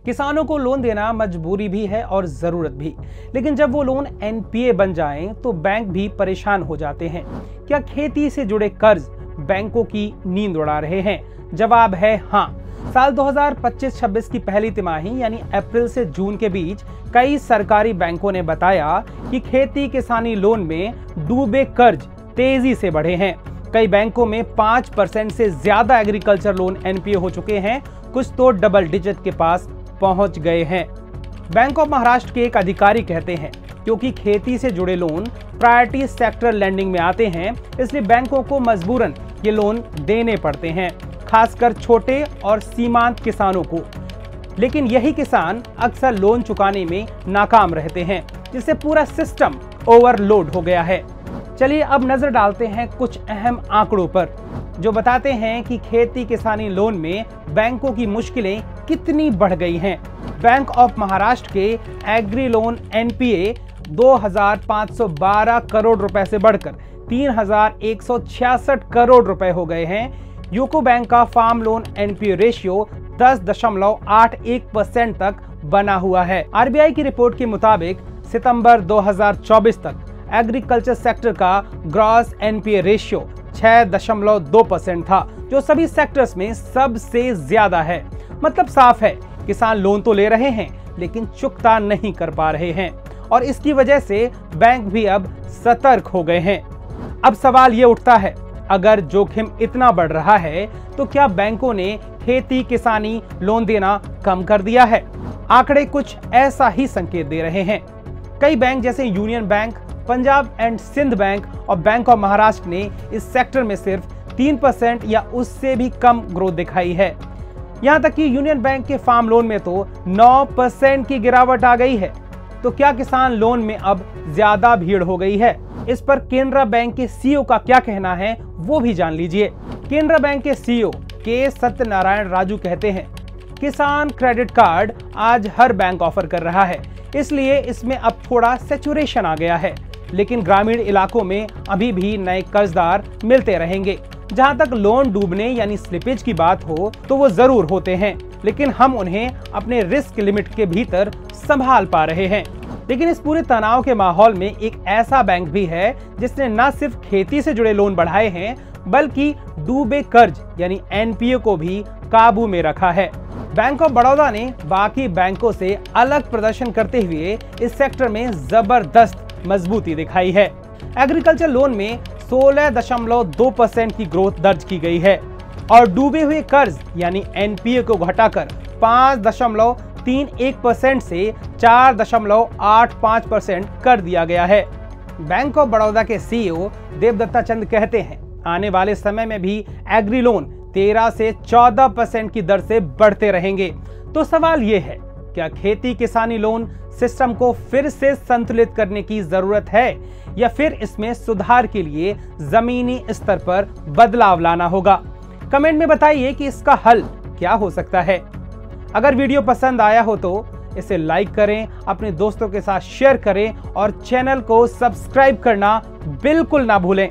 किसानों को लोन देना मजबूरी भी है और जरूरत भी, लेकिन जब वो लोन एनपीए बन जाएं तो बैंक भी परेशान हो जाते हैं। क्या खेती से जुड़े कर्ज बैंकों की नींद उड़ा रहे हैं? जवाब है हाँ। साल 2025-26 की पहली तिमाही यानी अप्रैल से जून के बीच कई सरकारी बैंकों ने बताया कि खेती किसानी लोन में डूबे कर्ज तेजी से बढ़े हैं। कई बैंकों में 5% से ज्यादा एग्रीकल्चर लोन एनपीए हो चुके हैं, कुछ तो डबल डिजिट के पास पहुंच गए हैं। बैंक ऑफ महाराष्ट्र के एक अधिकारी कहते हैं क्योंकि खेती से जुड़े लोन प्रायोरिटी सेक्टर लैंडिंग में आते हैं, इसलिए बैंकों को मजबूरन ये लोन देने पड़ते हैं, खासकर छोटे और सीमांत किसानों को। लेकिन यही किसान अक्सर लोन चुकाने में नाकाम रहते हैं, जिससे पूरा सिस्टम ओवरलोड हो गया है। चलिए अब नजर डालते हैं कुछ अहम आंकड़ों पर जो बताते हैं कि खेती किसानी लोन में बैंकों की मुश्किलें कितनी बढ़ गई हैं। बैंक ऑफ महाराष्ट्र के एग्री लोन एनपीए 2512 करोड़ रुपए से बढ़कर 3166 करोड़ रुपए हो गए हैं। यूको बैंक का फार्म लोन एनपीए रेशियो 10.81% तक बना हुआ है। आरबीआई की रिपोर्ट के मुताबिक सितंबर 2024 तक एग्रीकल्चर सेक्टर का ग्रॉस एनपीए रेशियो 6.2% था, जो सभी सेक्टर्स में सबसे ज्यादा है। मतलब साफ है, किसान लोन तो ले रहे हैं लेकिन चुकता नहीं कर पा रहे हैं और इसकी वजह से बैंक भी अब सतर्क हो गए हैं। अब सवाल ये उठता है, अगर जोखिम इतना बढ़ रहा है तो क्या बैंकों ने खेती किसानी लोन देना कम कर दिया है? आंकड़े कुछ ऐसा ही संकेत दे रहे हैं। कई बैंक जैसे Union Bank, Punjab and Sind Bank और बैंक ऑफ महाराष्ट्र ने इस सेक्टर में सिर्फ 3% या उससे भी कम ग्रोथ दिखाई है। यहां तक कि यूनियन बैंक के फार्म लोन में तो 9% की गिरावट आ गई है। तो क्या किसान लोन में अब ज्यादा भीड़ हो गई है? इस पर केनरा बैंक के सीईओ का क्या कहना है वो भी जान लीजिए। केनरा बैंक के सीईओ के सत्यनारायण राजू कहते हैं, किसान क्रेडिट कार्ड आज हर बैंक ऑफर कर रहा है, इसलिए इसमें अब थोड़ा सैचुरेशन आ गया है, लेकिन ग्रामीण इलाकों में अभी भी नए कर्जदार मिलते रहेंगे। जहां तक लोन डूबने यानी स्लिपेज की बात हो तो वो जरूर होते हैं, लेकिन हम उन्हें अपने रिस्क लिमिट के भीतर संभाल पा रहे हैं। लेकिन इस पूरे तनाव के माहौल में एक ऐसा बैंक भी है जिसने न सिर्फ खेती से जुड़े लोन बढ़ाए हैं, बल्कि डूबे कर्ज यानी एनपीए को भी काबू में रखा है। बैंक ऑफ बड़ौदा ने बाकी बैंकों से अलग प्रदर्शन करते हुए इस सेक्टर में जबरदस्त मजबूती दिखाई है। एग्रीकल्चर लोन में 16.2% की ग्रोथ दर्ज की गई है और डूबे हुए कर्ज यानी एनपीए को घटाकर 5.31% से 4.85% कर दिया गया है। बैंक ऑफ बड़ौदा के सीईओ देवदत्ता चंद कहते हैं, आने वाले समय में भी एग्री लोन 13 से 14% की दर से बढ़ते रहेंगे। तो सवाल ये है, क्या खेती किसानी लोन सिस्टम को फिर से संतुलित करने की जरूरत है या फिर इसमें सुधार के लिए जमीनी स्तर पर बदलाव लाना होगा? कमेंट में बताइए कि इसका हल क्या हो सकता है। अगर वीडियो पसंद आया हो तो इसे लाइक करें, अपने दोस्तों के साथ शेयर करें और चैनल को सब्सक्राइब करना बिल्कुल ना भूलें।